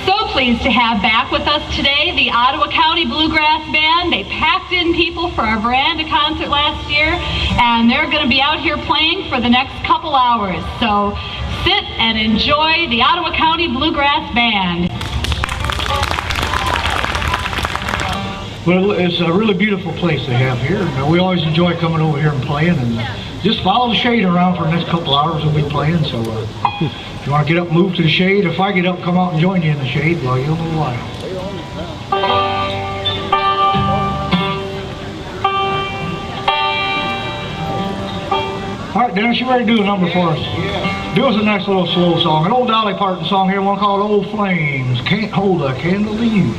So pleased to have back with us today the Ottawa County Bluegrass Band. They packed in people for our veranda concert last year, and they're going to be out here playing for the next couple hours. So sit and enjoy the Ottawa County Bluegrass Band. Well, it's a really beautiful place they have here. We always enjoy coming over here and playing, and just follow the shade around for the next couple hours we'll be playing. So if you want to get up, move to the shade. If I get up, come out and join you in the shade, well, you'll know why. All right, Dennis, you ready to do a number for us? Yeah. Do us a nice little slow song, an old Dolly Parton song here, one called Old Flames, Can't Hold a Candle to You.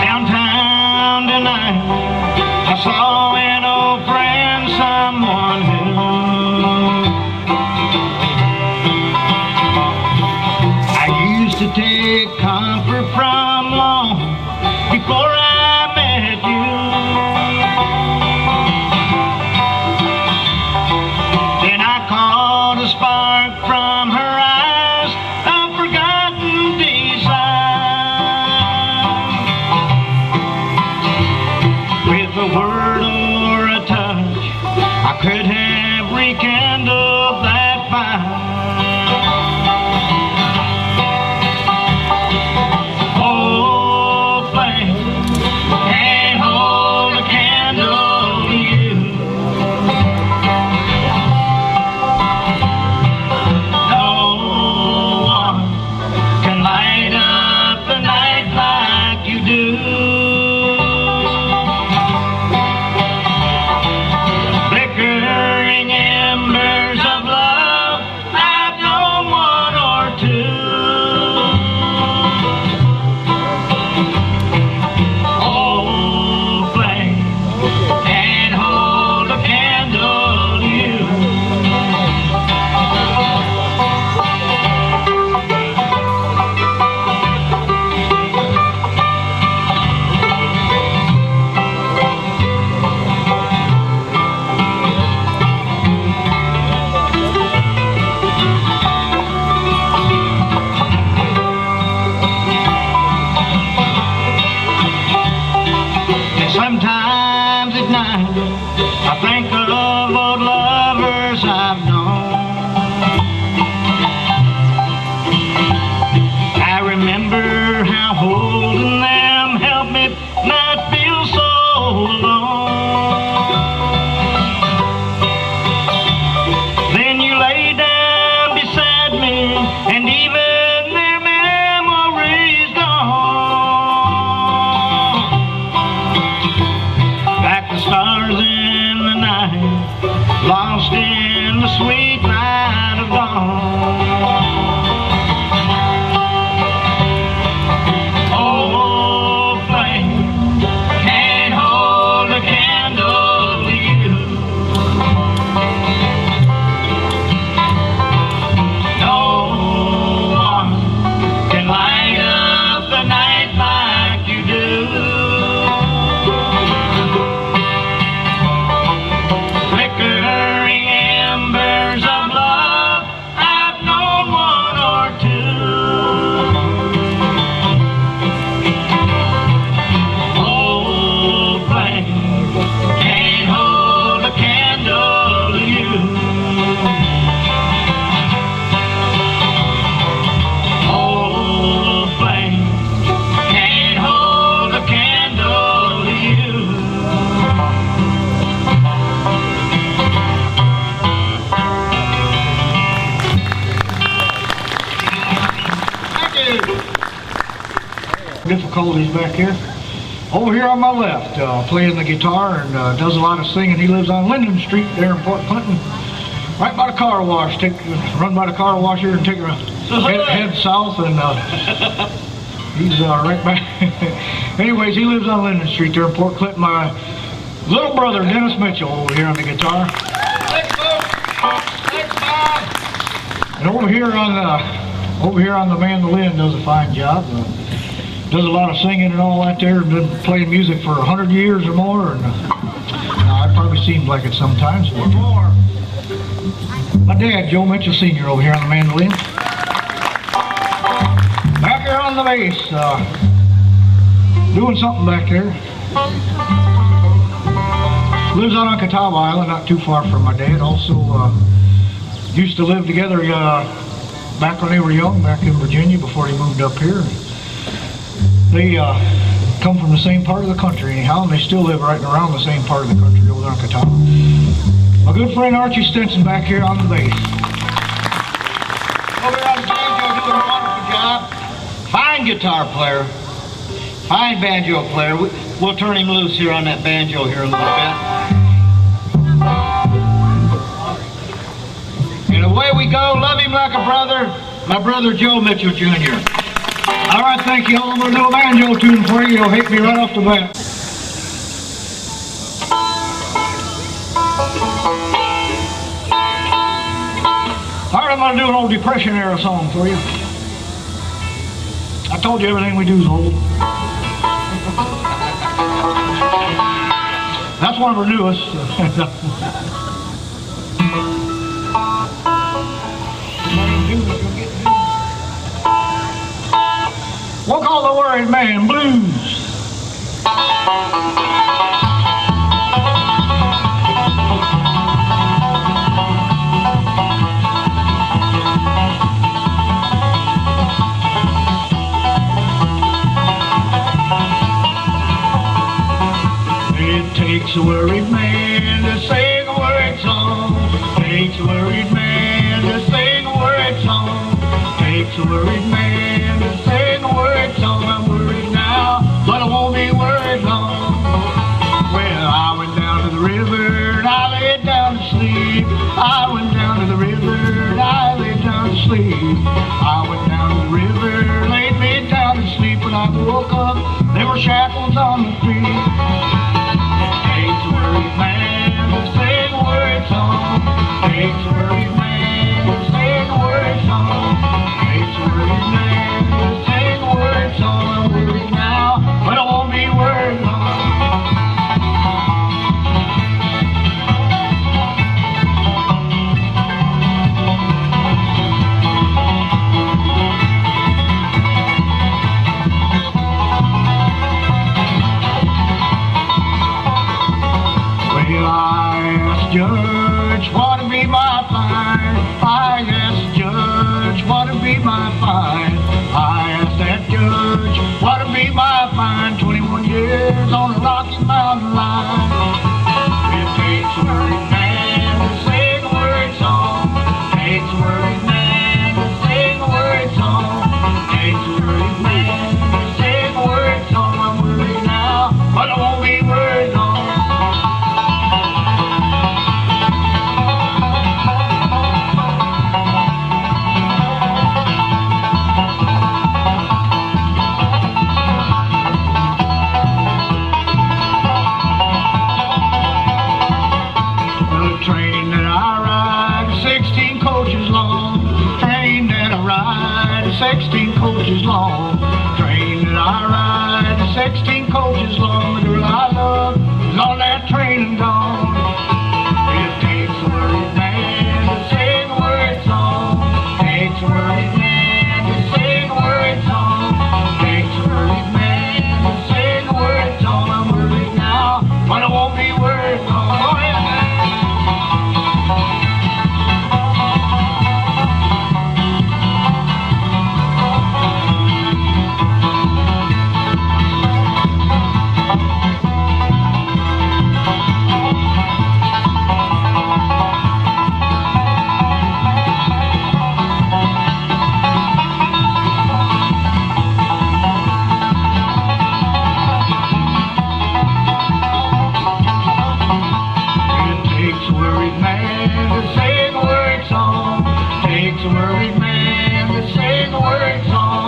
Downtown tonight, I saw an old friend, someone who I used to take comfort from long before I met you. Then I caught a spark from her eyes, a forgotten desire. With a word or a touch, I could have rekindled that fire. Oh, flame, can't hold a candle to you. No one can light up the night like you do. Flickering embers of love, I've known one or two. Oh, flame, can't hold a candle to you. And sometimes at night, I think of old lovers I've known. I remember how holding them helped me not feel so alone. Then you lay down beside me, and even their memories gone. Like the stars in the night, lost in the sweet light of dawn. Oh, flame, can't hold a candle to you. No one can light up the night like you do. Flickering embers of love, I've known one or two. Oh, flame, can't hold a candle to you. Oh, flame, can't hold a candle to you. Difficulties back here. Over here on my left, playing the guitar and does a lot of singing. He lives on Linden Street there in Port Clinton, right by the car wash. Run by the car wash here and take a head south, and he's right back. Anyways, he lives on Linden Street there in Port Clinton. My little brother Dennis Mitchell over here on the guitar. Thanks, folks. Thanks, Bob. And over here on the mandolin does a fine job. Does a lot of singing and all that there. Been playing music for 100 years or more, and it probably seems like it sometimes. Or more. my dad, Joe Mitchell Sr. over here on the mandolin. Back here on the bass, doing something back there. Lives out on Ottawa Island, not too far from my dad. Also, used to live together back when they were young, back in Virginia before he moved up here. They come from the same part of the country anyhow, and they still live right around the same part of the country over there on Ottawa. My good friend Archie Stinson back here on the bass. Over here on the banjo doing a wonderful job. Fine guitar player, fine banjo player. We'll turn him loose here on that banjo here a little bit. And away we go, love him like a brother, my brother Joe Mitchell Jr. All right, thank you all. I'm going to do a banjo tune for you. You'll hate me right off the bat. All right, I'm going to do an old Depression era song for you. I told you everything we do is old. That's one of our newest. We'll call the Worried Man Blues. It takes a worried man to sing a worried song. Takes a worried man to sing a worried song. Takes a worried man to sing a worried song. I'm worried now, but I won't be worried long. Well, I went down to the river and I laid down to sleep. I went down to the river and I laid down to sleep. I went down to the river, laid me down to sleep. When I woke up, there were shackles on my feet. Takes a worried man to sing a worried song. Takes a worried man to sing a worried song. Takes a worried man to sing a worried song. I'm worried now, but I won't be worried long. Well, I asked Judge what to be my fine. I asked Judge what to be my fine. I asked that judge what to be my fine. 21 years on the Rocky Mountain line. It takes a worried man to sing a worried song. Takes a worried man to sing a worried song. Takes a worried man to sing a worried song. I'm worried now, but I won't be worried long. Train that I ride, 16 coaches long. Train that I ride, 16 coaches long. Train that I ride, 16 coaches long. The girl I love is on that train and gone. It takes a worried man to sing a worried song. Takes a worried man to sing a worried song. Takes a worried man to sing a worried song. I'm worried now, but I won't be worried long. Go ahead, man. Takes a worried man to sing a worried song.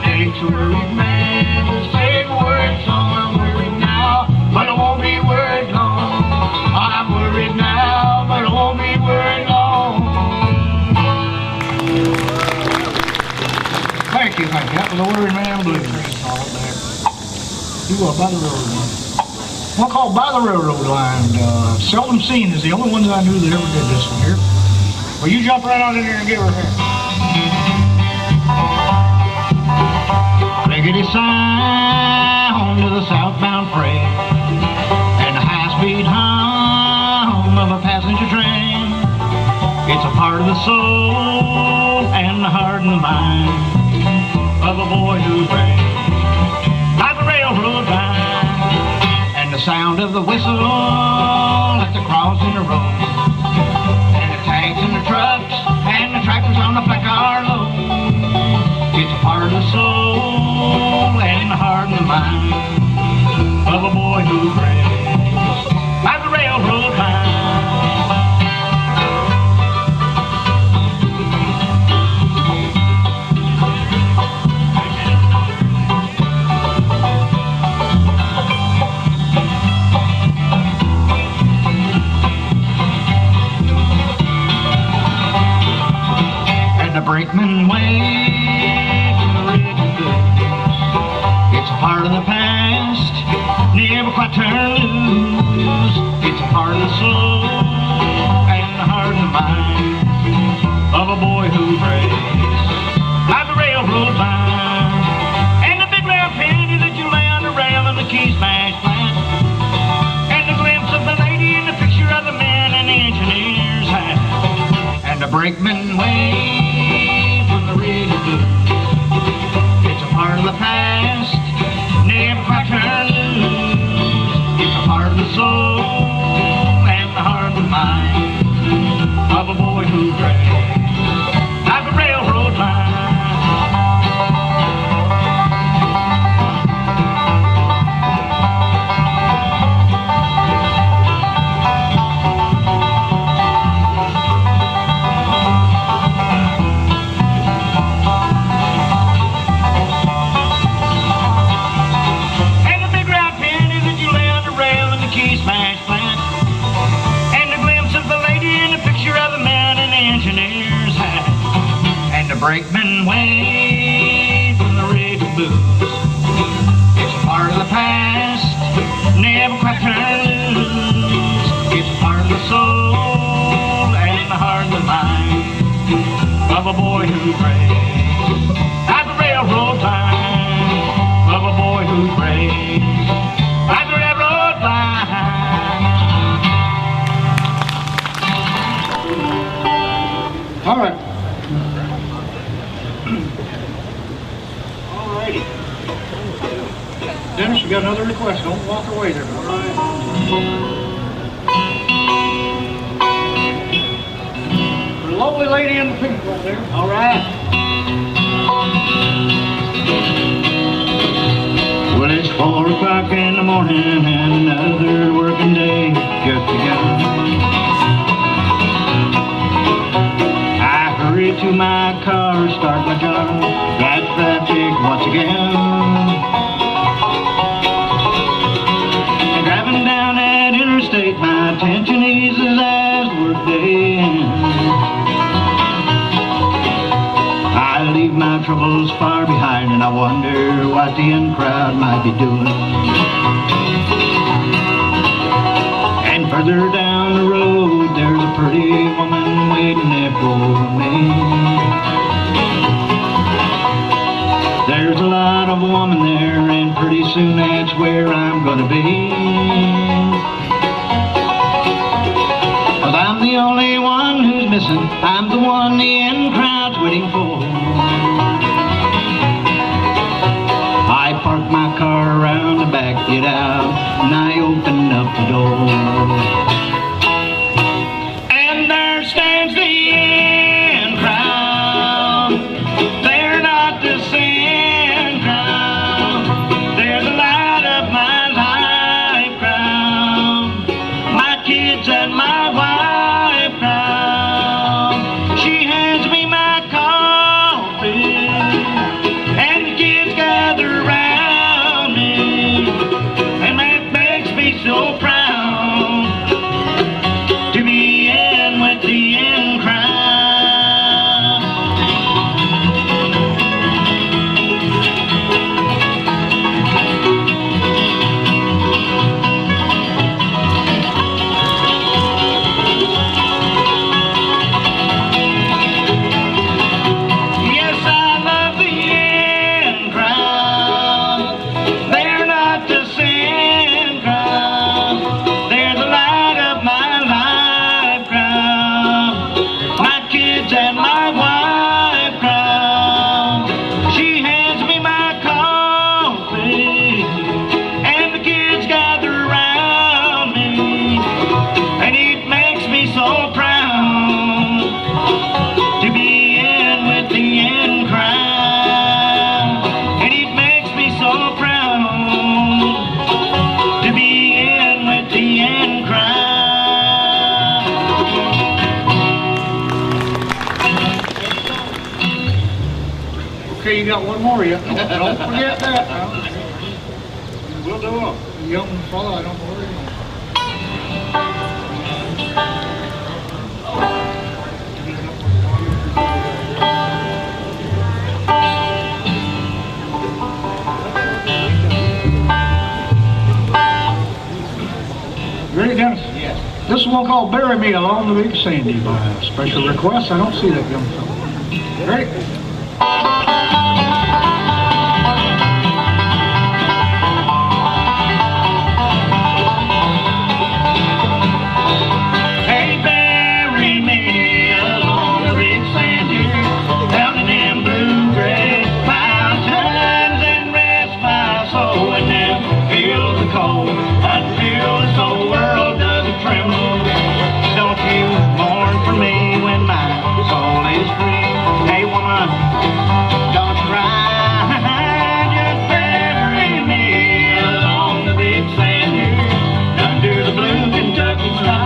Takes a worried man to sing a worried song. I'm worried now, but I won't be worried long. I'm worried now, but I won't be worried long. Thank you. That was a Worried Man Blues. You are by the railroad line. One called By the Railroad Line. Seldom Seen is the only one that I knew that ever did this one here. Well, you jump right on in there and give her a hand. Lickety sound of the southbound freight and the high-speed hum of a passenger train. It's a part of the soul and the heart and the mind of a boy who prays by the railroad line. And the sound of the whistle at the crossing of the road, and the tanks and the trucks and the tractors on the flat car load. It's a part of the soul and the heart and the mind of a boy who prays by the railroad line. The brakeman wave from the rigging boots. It's a part of the past, never quite turned loose. It's a part of the soul and the heart and the mind of a boy who prays by the railroad line. And the big round penny that you lay on the rail and the key smashed flat, and the glimpse of the lady and the picture of the man and the engineer's hat. And the brakeman wave from the rigging boots. It's a part of the past, never quite turned loose. It's a part of the soul and the heart and mind of a boy who prays by the railroad line. Brakeman wave from the rigging boots. It's a part of the past, never quite turned loose. It's a part of the soul and the heart and the mind of a boy who prays at the railroad line. Of a boy who prays at the railroad line. All right. Dennis, you got another request. Don't walk away there. All right. The lovely lady in the pink right there. All right. Well, it's 4 o'clock in the morning and another working day just begun. I hurry to my car, start my job, drive traffic once again. My attention eases as workday ends. I leave my troubles far behind and I wonder what the in-crowd might be doing. And further down the road there's a pretty woman waiting there for me. There's a lot of women there and pretty soon that's where I'm gonna be. I'm the only one who's missing. I'm the one the in-crowd's waiting for. I park my car around the back, get out, and I open up the door. And there stands the in-crowd. They're not the same crowd. They're the light of my life crowd. My kids and my wife. She hands me my coffee, and the kids gather around me, and that makes me so proud. Okay, you got one more yet. Don't forget that. We'll do a young fella, I don't know where he is. You ready, Dennis? Yes. This is one called Bury Me Along the Big Sandy by special request. I don't see that young fella. Ready? Hey, bury me along the big sandy, down in them blue-gray mountains, and rest my soul in them fields of cold until this old world doesn't tremble. Don't you mourn for me when my soul is free. Hey, woman, don't cry. Just bury me along the big sandy, under the blue Kentucky sky.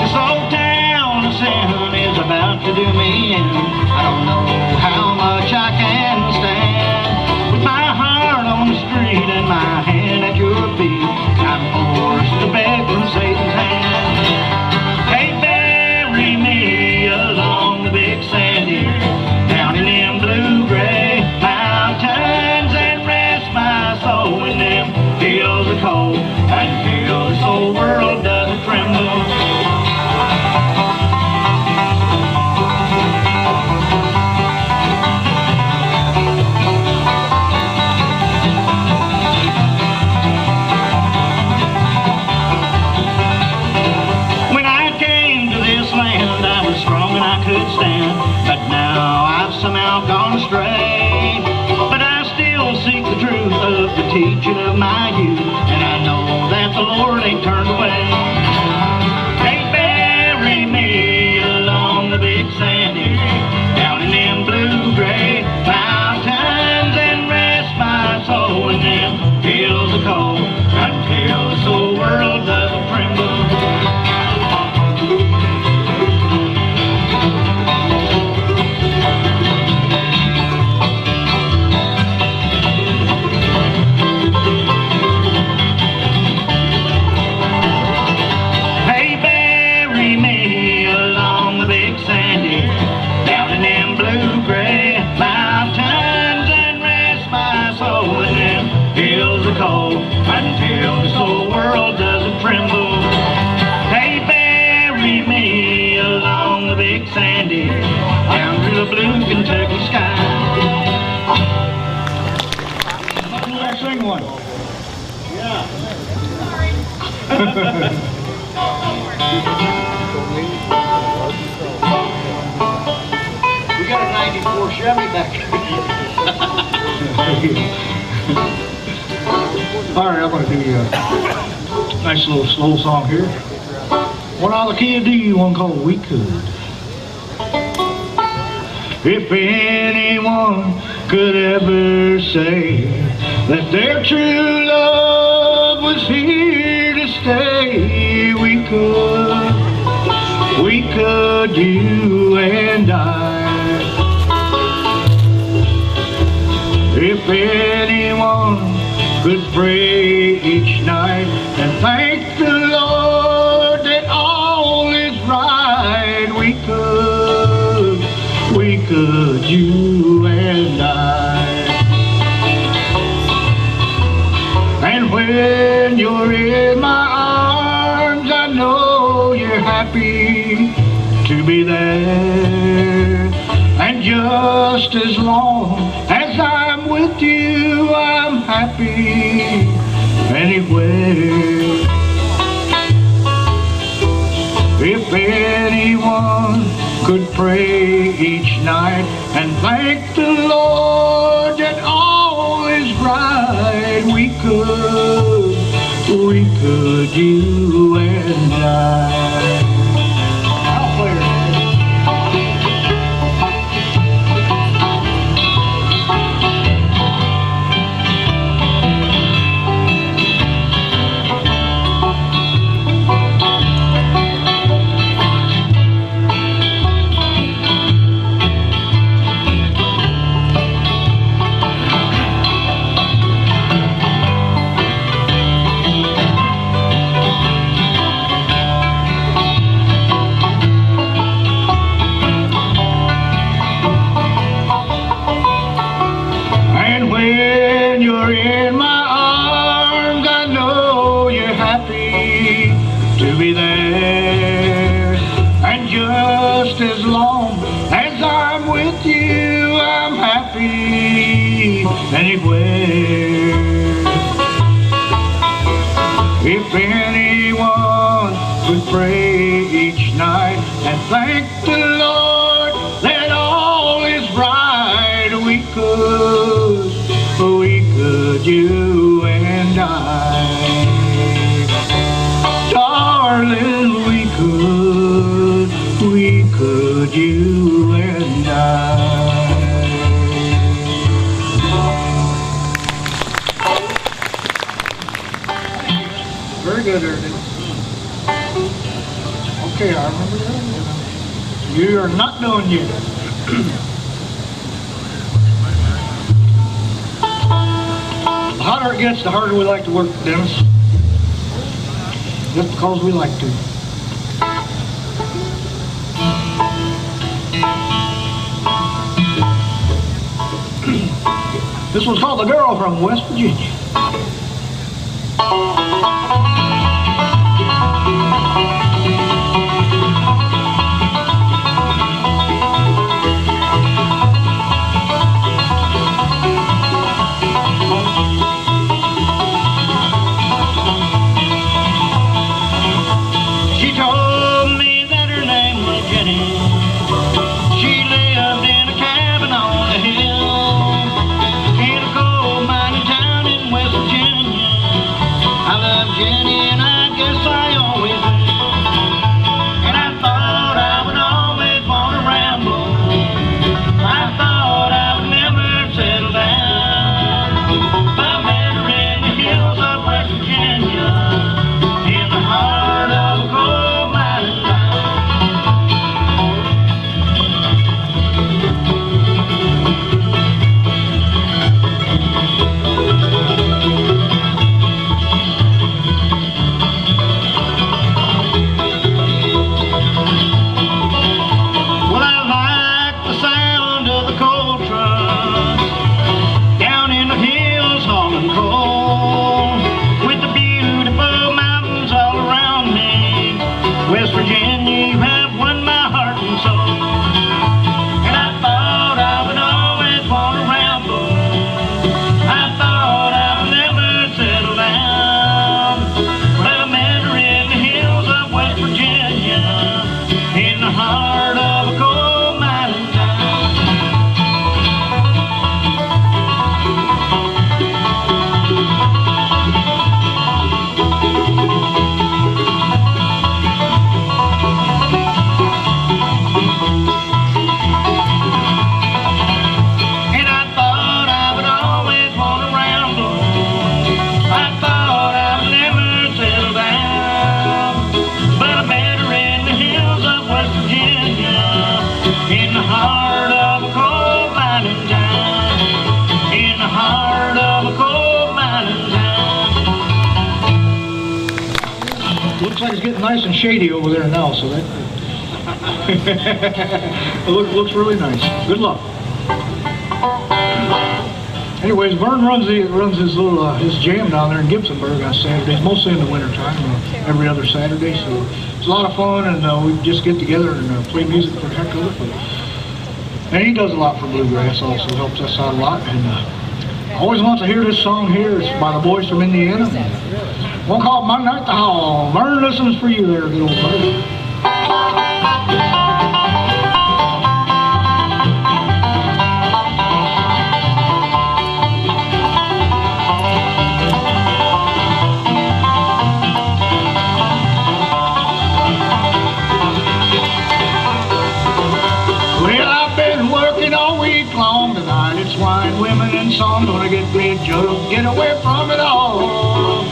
This old town of sin is about to do me in. I don't know how much I can stand. With my heart on the street and my hand at your feet, I'm forced to beg from Satan's hand. Hey, bury me along the big sandy, down in them blue-gray mountains, and rest my soul in them fields of cold until this whole world doesn't tremble. When I came to this land, I was strong and I could stand, but now I've somehow gone astray. But I still seek the truth of the teaching of my youth, and I know that the Lord ain't turned away. Hey, bury me along the big sandy, down in them blue-gray mountains, and rest my soul in them fields of cold until this whole world doesn't tremble. Hey, bury me along the big sandy, down in them blue-gray mountains, and rest my soul in them fields of cold until this whole world doesn't tremble. Hey, bury me along the big sandy, down through the blue Kentucky sky. Let's sing one. We got a 94 Chevy back there. All right, I'm going to do you a nice little slow song here. One out of the key of D, one called We Could. If anyone could ever say that their true love was here to stay, we could, you and I. If anyone could pray each night and thank the Lord that all is right, we could, you and I. And when you're in my arms, I know you're happy to be there. And just as long as I'm with you, I'm happy anywhere. If anyone could pray each night and thank the Lord that all is right, we could, you and I. I'll play it. with you, I'm happy anywhere. If anyone would pray each night and thank the Lord that all is right, we could, you and I. Darling, we could, you and I. Very good, Ernie. Okay, I remember that. You are not done yet. The hotter it gets, the harder we like to work, Dennis. Just because we like to. This one's called The Girl from West Virginia. She told me that her name was Jenny. She lived in a cabin on a hill in a coal mining town in West Virginia. I love Jenny and I guess I always will. And I thought I would always want to ramble. I thought I would never settle down. But I met her in the hills of West Virginia, in the heart of a coal mining town. Well, I like the sound of the coal trucks down in the hills hauling coal, with the beautiful mountains all around me. West Virginia, you have won my heart and soul. And I thought I would always want to ramble. I thought I would never settle down. But I met her in the hills of West Virginia, in the heart of a coal mining town. And I thought I would always want to ramble. I thought I would never settle down. But I met her in the hills of West Virginia, in the heart of a coal mining town. In the heart of a coal mining town. Looks like it's getting nice and shady over there now, so that it looks really nice. Good luck. Anyways, Vern runs his little his jam down there in Gibsonburg on Saturdays, mostly in the wintertime, every other Saturday. So it's a lot of fun, and we just get together and play music for the heck of it. And he does a lot for bluegrass, also helps us out a lot. And I always want to hear this song here. It's by the boys from Indiana. One called My Night To Howl. Vern, this one's for you there, good old buddy. Well, I've been working all week long tonight. It's wine, women, and song. Gonna get me a jug, get away from it all.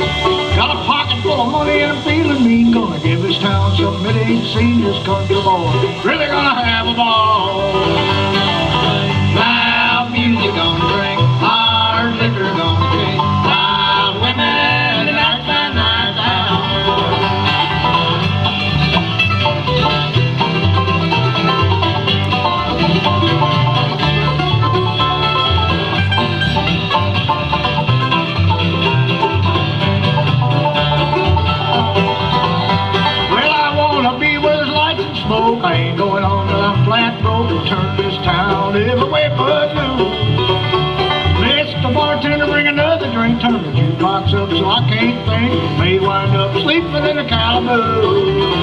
Got a pocket full of money and I'm feeling mean. Gonna give this town something it ain't seen. This country boy really gonna have a ball. Loud music gonna drink, hard liquor gonna drink, loud women and night by night out. I ain't going on till I'm flat broke. but no. Mr. Bartender, bring another drink, turn the jukebox up so I can't think. May wind up sleeping in a calaboose.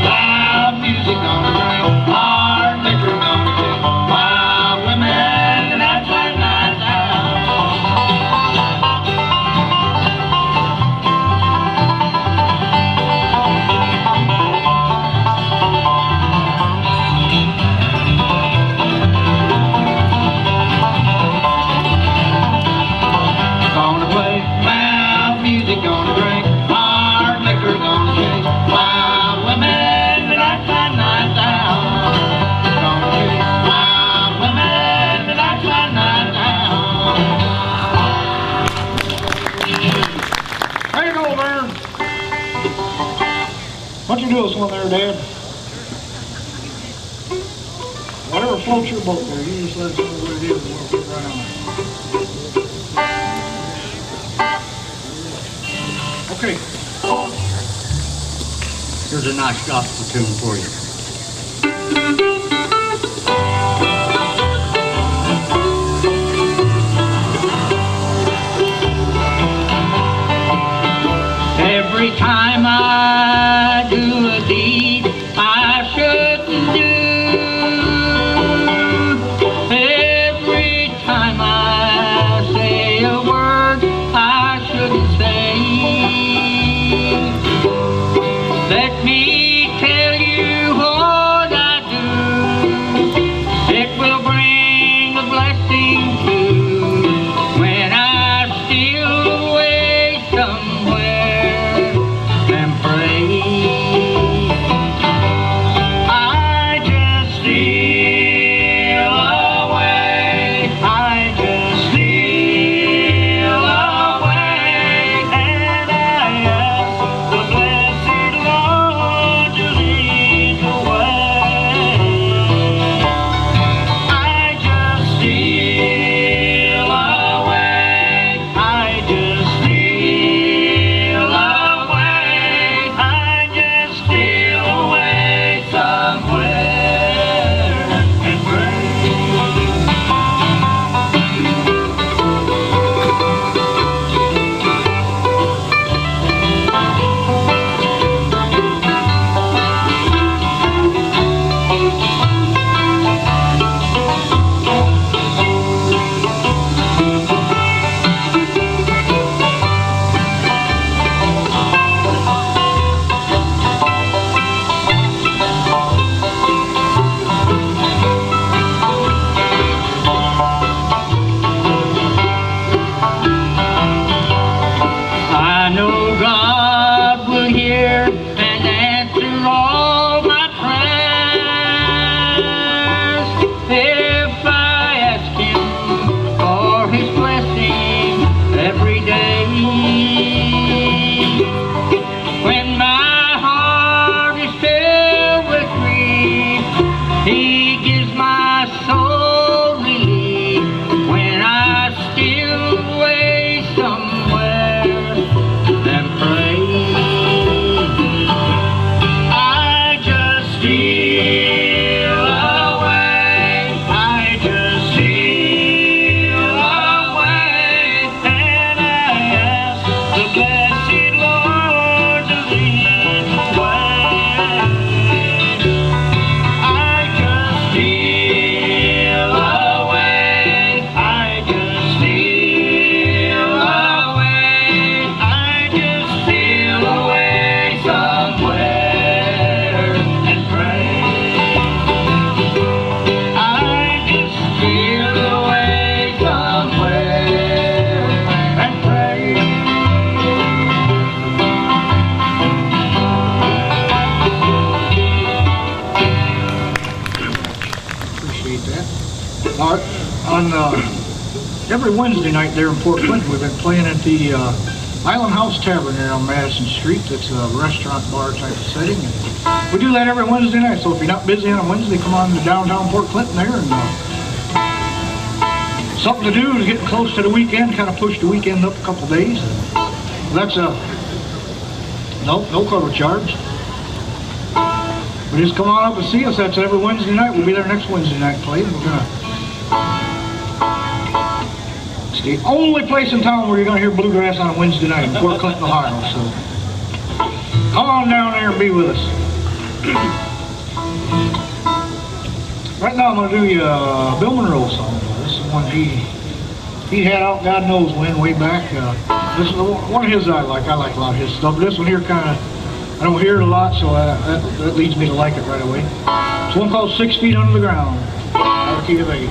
Loud music on the drink, hard liquor on the drink, wild women and that's our night out. Gonna play loud music, gonna drink hard liquor, gonna chase wild women and that's our night out. Gonna chase wild women and that's our night out. How you doing, Vern? What you doing, one there, Dad? Whatever floats your boat there, you just let us know what it is and we'll get right on it. Okay. Here's a nice gospel tune for you. Every time I do a deed I shouldn't do, every time I say a word I shouldn't say, let me tell you what I do, it will bring a blessing too, when I steal away somewhere and pray. I just steal away, I just steal away, and I ask the blessed Lord to lead the way. I just steal away, I just steal away, I just steal away somewhere and pray. I know God will hear and answer all my prayers if I ask Him for His blessing every day. When my heart is filled with grief, He gives my soul relief. When I steal away somewhere and pray, I just steal away, I just steal away, and I ask the blessed Lord to lead the way. I just steal away, I just steal away, I just steal away somewhere and pray. I just steal away somewhere and pray. Appreciate that. On every Wednesday night there in Port Clinton, we've been playing at the Island House Tavern there on Madison Street. That's a restaurant bar type of setting. And we do that every Wednesday night. So if you're not busy on a Wednesday, come on to downtown Port Clinton there and something to do is getting close to the weekend. Kind of push the weekend up a couple days. That's no cover charge. But just come on up and see us. That's every Wednesday night. We'll be there next Wednesday night playing. We're gonna The only place in town where you're going to hear bluegrass on a Wednesday night in Fort Clinton, Ohio. So come on down there and be with us. Right now I'm going to do you a Bill Monroe song. This is one he had out God knows when, way back. This is one of his I like. I like a lot of his stuff. But this one here kind of, I don't hear it a lot, so that leads me to like it right away. It's one called 6 Feet Under the Ground, out of key of A.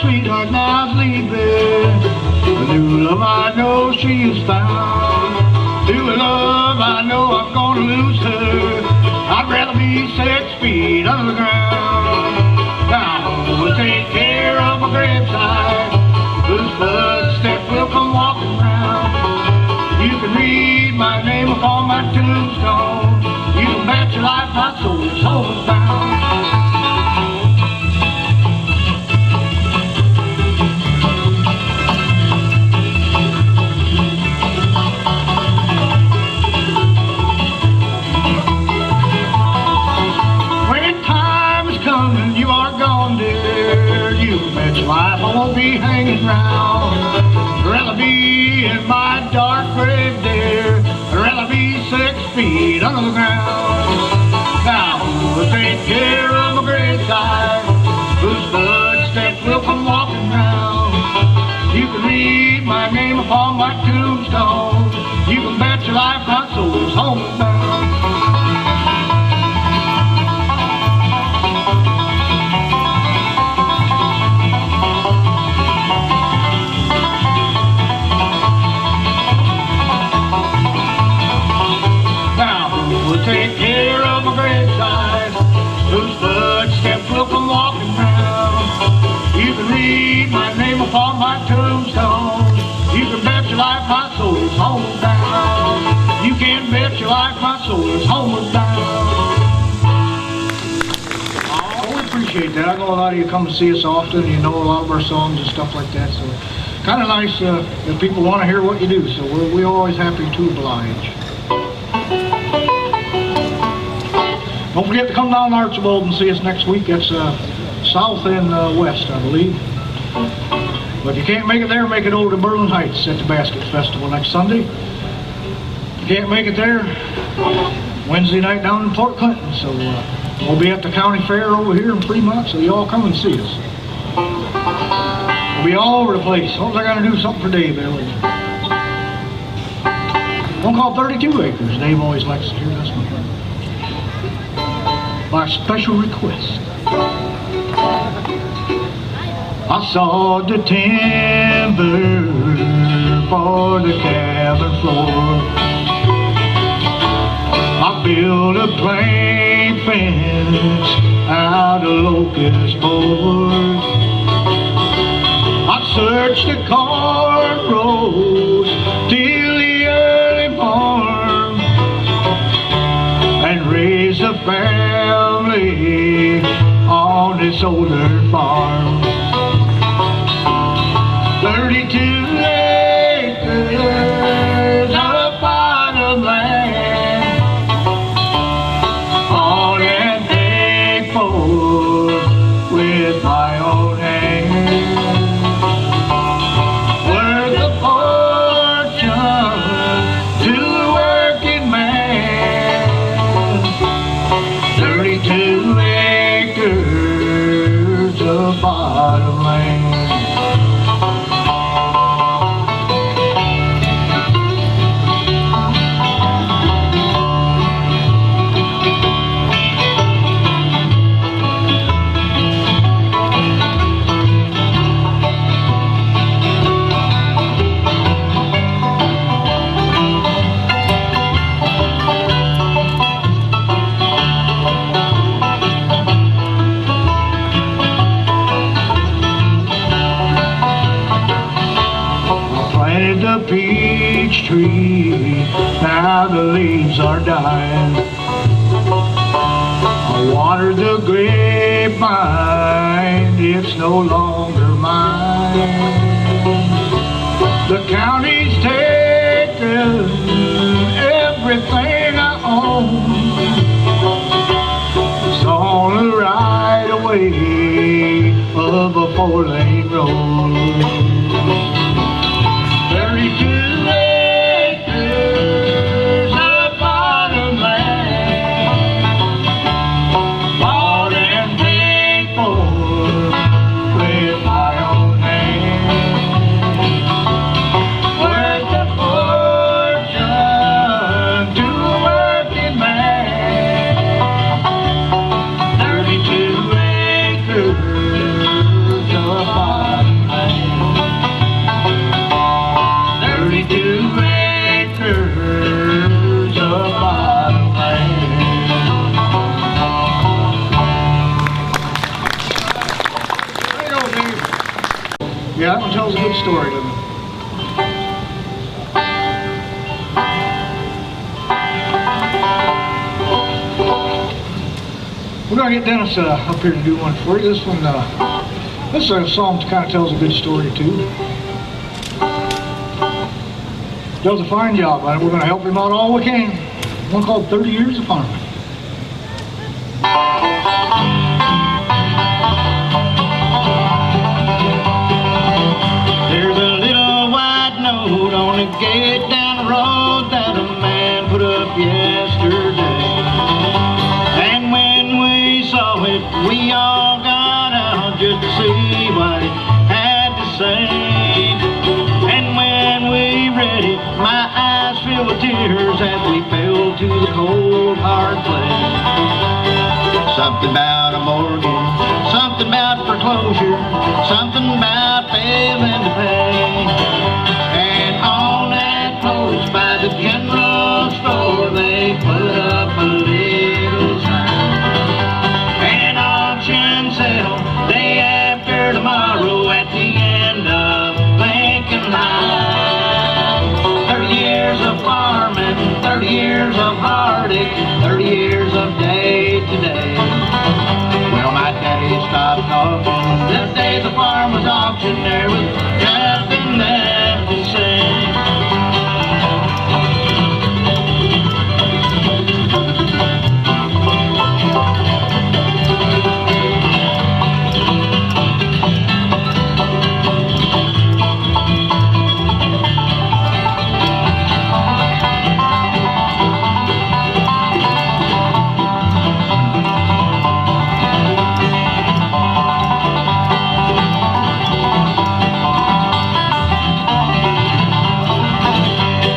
Sweetheart now's leaving, a new love I know she's found. New love I know I'm gonna lose her. I'd rather be 6 feet under the ground. Now we'll take care of my graveside, whose footsteps will come walking round. You can read my name upon my tombstone. You can bet your life my soul's homebound. Life I won't be hanging round. I'd rather be in my dark grave, dear. I'd rather be 6 feet under the ground. Now we'll take care of my graveside, whose footsteps will come walking round. You can read my name upon my tombstone. You can bet your life my soul's homebound. Take care of my graveside, whose footsteps will come walking round. You can read my name upon my tombstone. You can bet your life my soul's homeward bound. You can bet your life my soul's homeward bound. Oh, we appreciate that. I know a lot of you come to see us often. You know a lot of our songs and stuff like that. So kind of nice that people want to hear what you do. So we're always happy to oblige. Don't forget to come down to Archibald and see us next week. That's south and west, I believe. But if you can't make it there, make it over to Berlin Heights at the Basket Festival next Sunday. If you can't make it there, Wednesday night down in Fort Clinton. So we'll be at the county fair over here in Fremont, so you all come and see us. We'll be all over the place. Suppose I got to do something for Dave there with you. One called 32 Acres. Dave always likes to hear this one. By special request. I saw the timber for the cabin floor. I built a plank fence out of locust board. I searched the corn rows till the early morn and raised a family on this older farm. 32 acres of bottom land, all and paid for with my own hands. Worth a fortune to a working man. 32 acres of bottom land. The peach tree, now the leaves are dying. I watered the grapevine, it's no longer mine. way of a 4-lane road. 32 acres of bottomland, bought and paid for with my own hand. Worth a fortune to a working man. 32 acres of bottomland. 32 acres of bottomland. There you go, Dave. Yeah, that one tells a good story, doesn't it? We're going to get Dennis up here to do one for you. This one, this song kind of tells a good story too. Does a fine job, and we're going to help him out all we can. One called 30 Years of Farming. There's a little white note on the gate down the road that a man put up yesterday. And when we saw it, we all got out just to see what it had to say. And when we read it, my eyes filled with tears as we fell to the cold, hard place. Something about a mortgage, something about foreclosure, something about failing to pay. And on that post by the general store, they put up a little sign. An auction sale day after tomorrow at the end of Lincoln Line. 30 years of farming, 30 years of heartache, 30 years of day to day. Well, my daddy stopped talking the day the farm was auctioned. There was nothing left to say.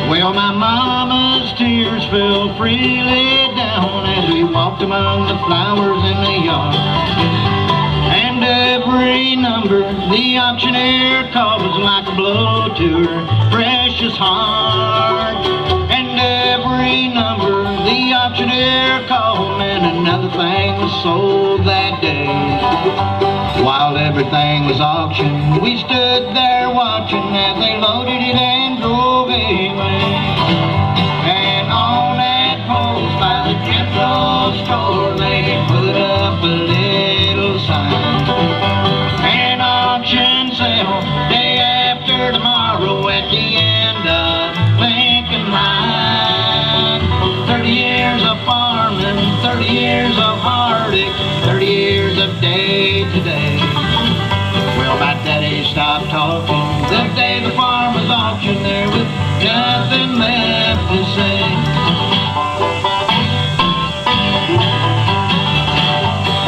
Well, my mama's tears fell freely down as we walked among the flowers in the yard. And every number the auctioneer called was like a blow to her precious heart. And every number the auctioneer called meant another thing was sold that day. While everything was auctioned, we stood there watching as they loaded it and drove away. And on that post by the general store, they put up a little sign. An auction sale day after tomorrow at the end of Lincoln Line. 30 years of farming, 30 years of heartache, 30 years of day to day. Well, my daddy stopped talking the day the farm was auctioned. There was nothing left to say.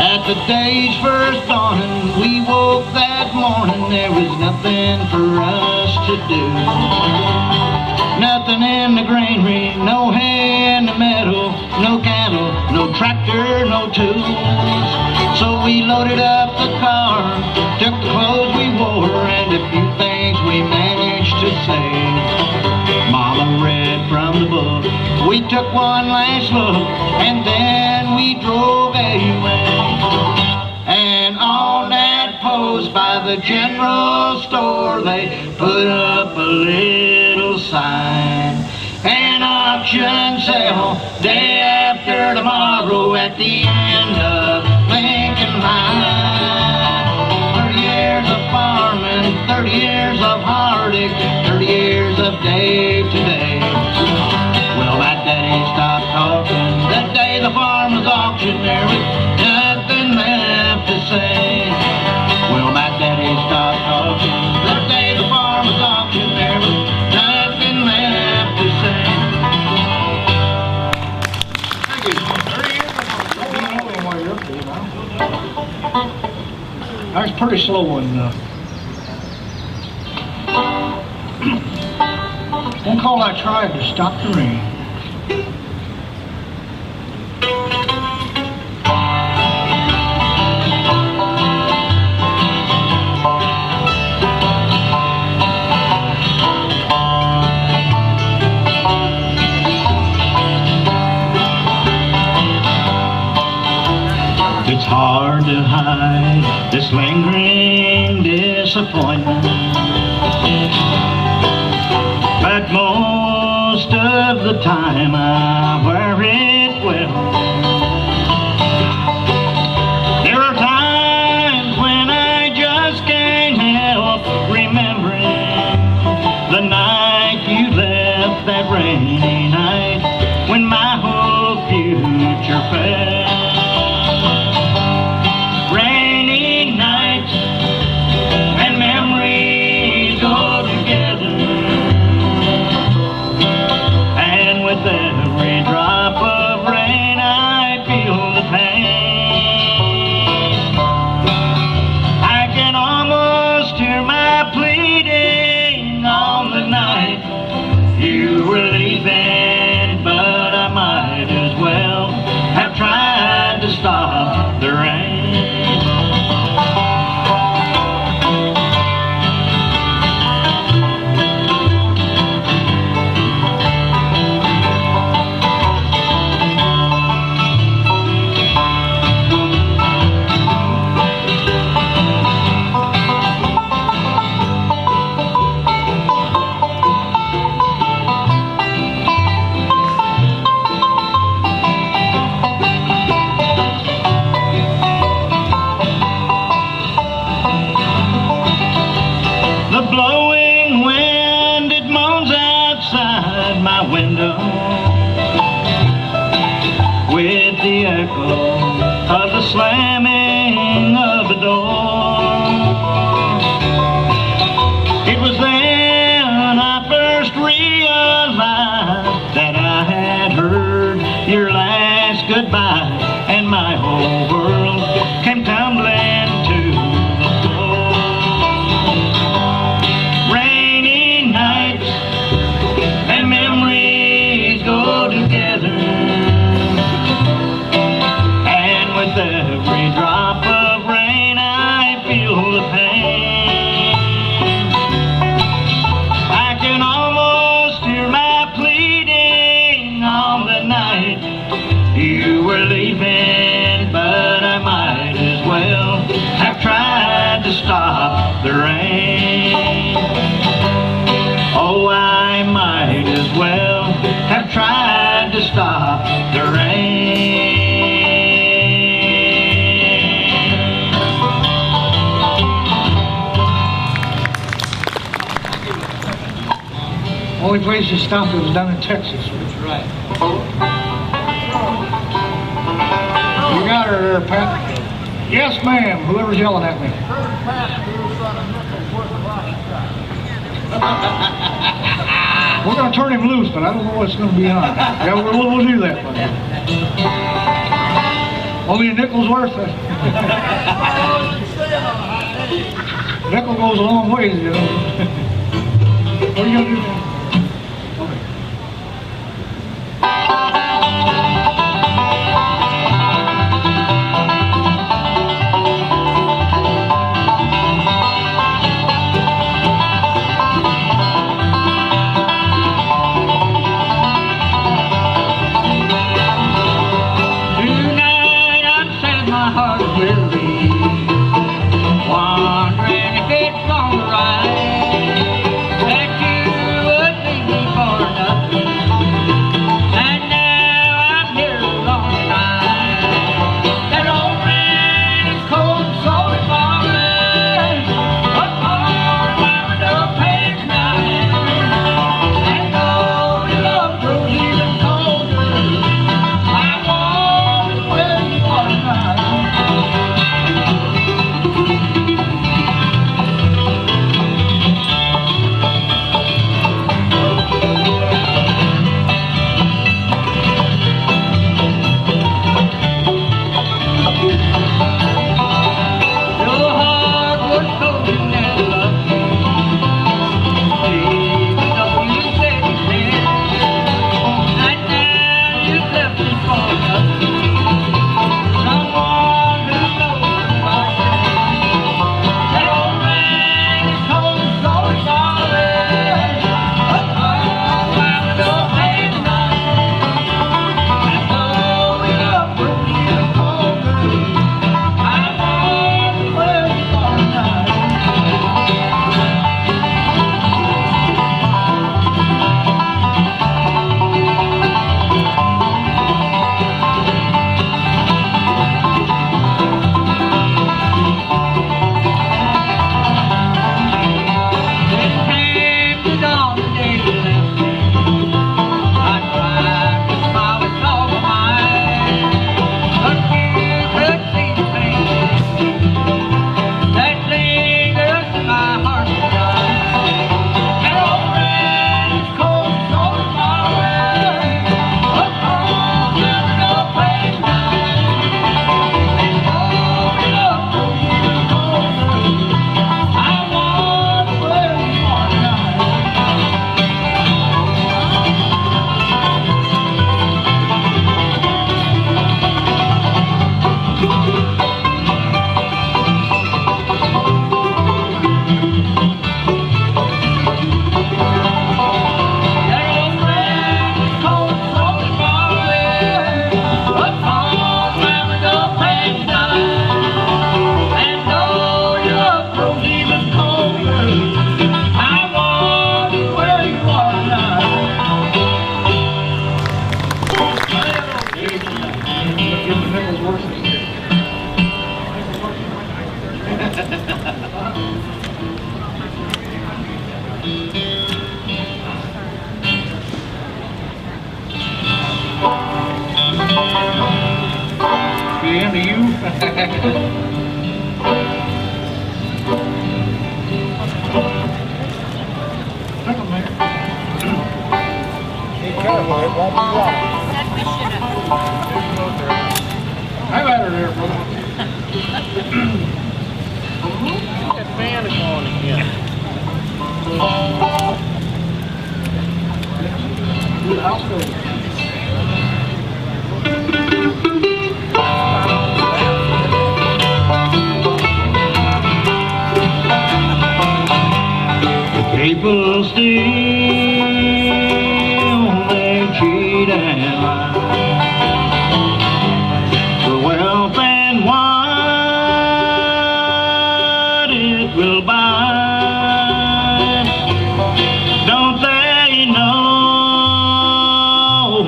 At the day's first dawning, we woke that morning. There was nothing for us to do. Nothing in the granary, no hay in the meadow, no cattle, no tractor, no tools. So we loaded up the car, took the clothes we wore, and a few things we managed to save. Mama read from the book, we took one last look, and then we drove away. And on that post by the general store, they put up a little sign. An auction sale day after tomorrow at the end of Lincoln Line. 30 years of farming, 30 years of heartache, 30 years of day to day. Well, my daddy stopped talking the day the farm was auctioned. There was nothing left to say. That was a pretty slow one. One call I tried to stop the rain. It's hard to hide this lingering disappointment, but most of the time I wear it well. There are times when I just can't help remembering the night you left, that rainy night when my whole future fell. Rainy nights and memories go together, and with every drop of rain I feel the pain. I can almost hear my pleading on the night you were leaving, but I might as well have tried to stop the rain. Window with the echo of the slamming of the door. It was then I first realized that I had heard your last goodbye, and my whole world came tumbling to the floor. Rainy nights and memories go together, and with every drop of rain I feel the pain. I can almost hear my pleading on the night you were leaving, but I might as well have tried to stop the rain. Oh, I might as well have tried to stop the rain. Only place you stopped was down in Texas. That's right. You got her there, Pat? Yes, ma'am. Whoever's yelling at me. We're going to turn him loose, but I don't know what's going to be on. Yeah, we'll do that one. Only a nickel's worth it. Nickel goes a long ways, you know. What are you going to do now? Wondering if it's gonna rise, that you would Be into you. Take 'em there. Be careful, it won't be long. Have at her there, brother. That fan is on again. I'll go. People steal, they cheat and lie for wealth and what it will buy. Don't they know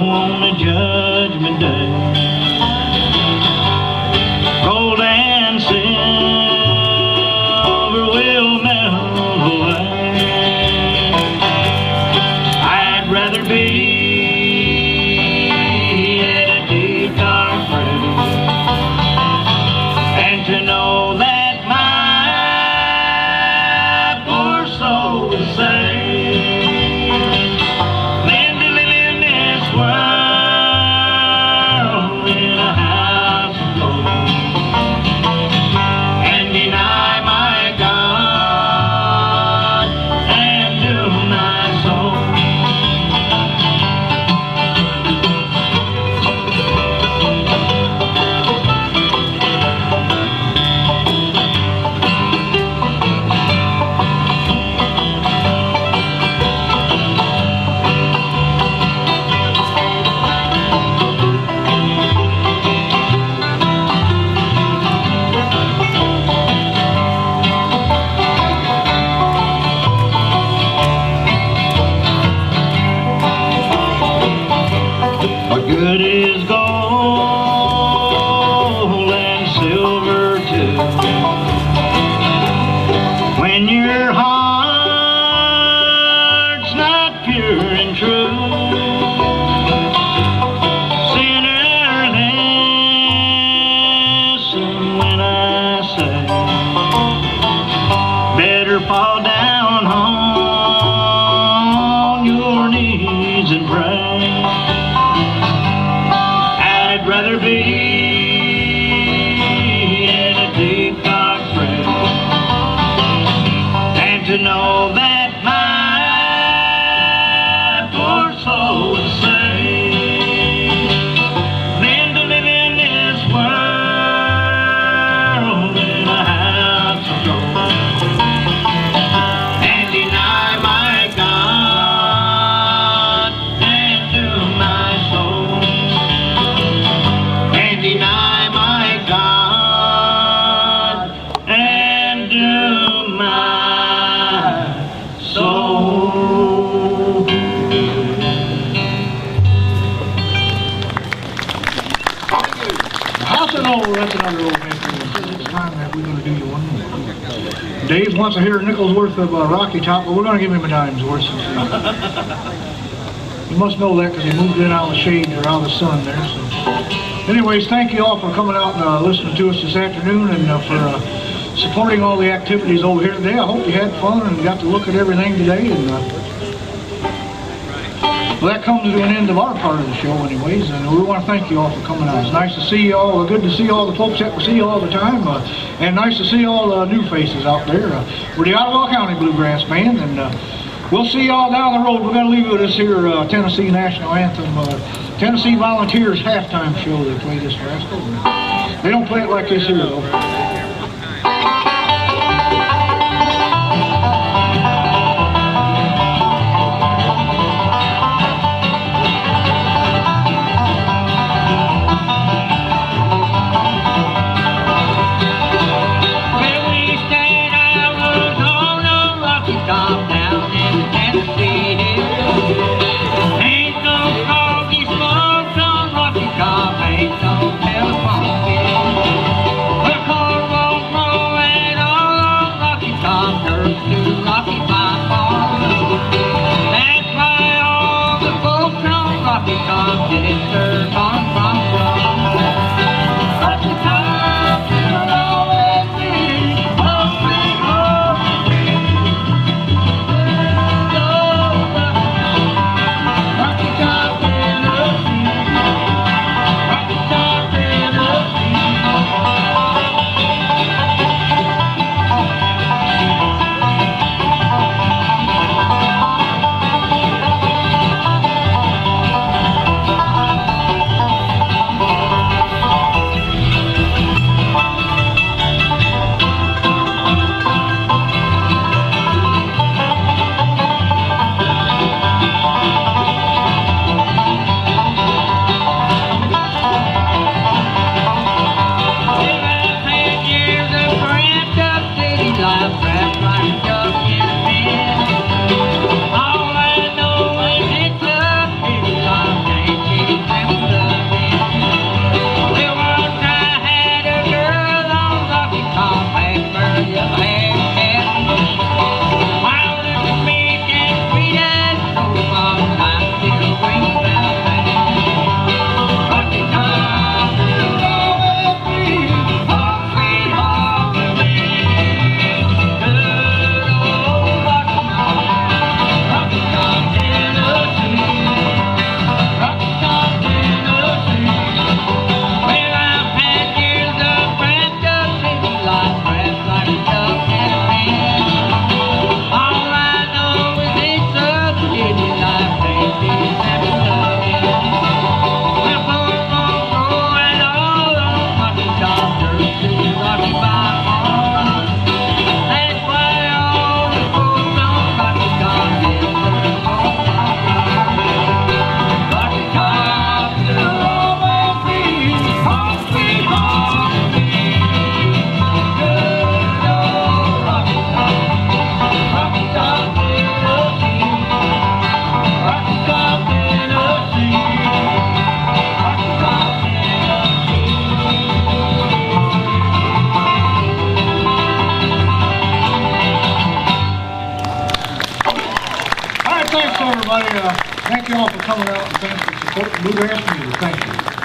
on the judgment day gold and silver will melt away? I'd rather be in a deep dark grave and to know that my poor soul is saved than to live in this world in a house of gold and deny my God and doom my soul. What good is gold and silver too when your heart's not pure and true? Sinner, listen when I say, better fall down on your knees and pray. I'd rather be in a deep dark grave and to know that my poor soul is saved than to live in this world in a house of gold and deny my God and doom my soul. And deny my God and doom my soul. House and old, that's another old man. It's time that we're going to do you one more. Dave wants to hear a nickel's worth of Rocky Top, but we're going to give him a dime's worth. You must know that because he moved in out of the shade or out of the sun there. So. Anyways, thank you all for coming out and listening to us this afternoon and for supporting all the activities over here today. I hope you had fun and got to look at everything today. And well, that comes to an end of our part of the show anyways, and we want to thank you all for coming out. It's nice to see you all. Good to see all the folks that we see all the time, and nice to see all the new faces out there. We're the Ottawa County Bluegrass Band, and we'll see y'all down the road. We're going to leave you with this here Tennessee National Anthem, Tennessee Volunteers halftime show. They play this rascal. They don't play it like this here, though. Ain't no telephone bill. We're thank you all for coming out and thanks for supporting bluegrass music. Thank you.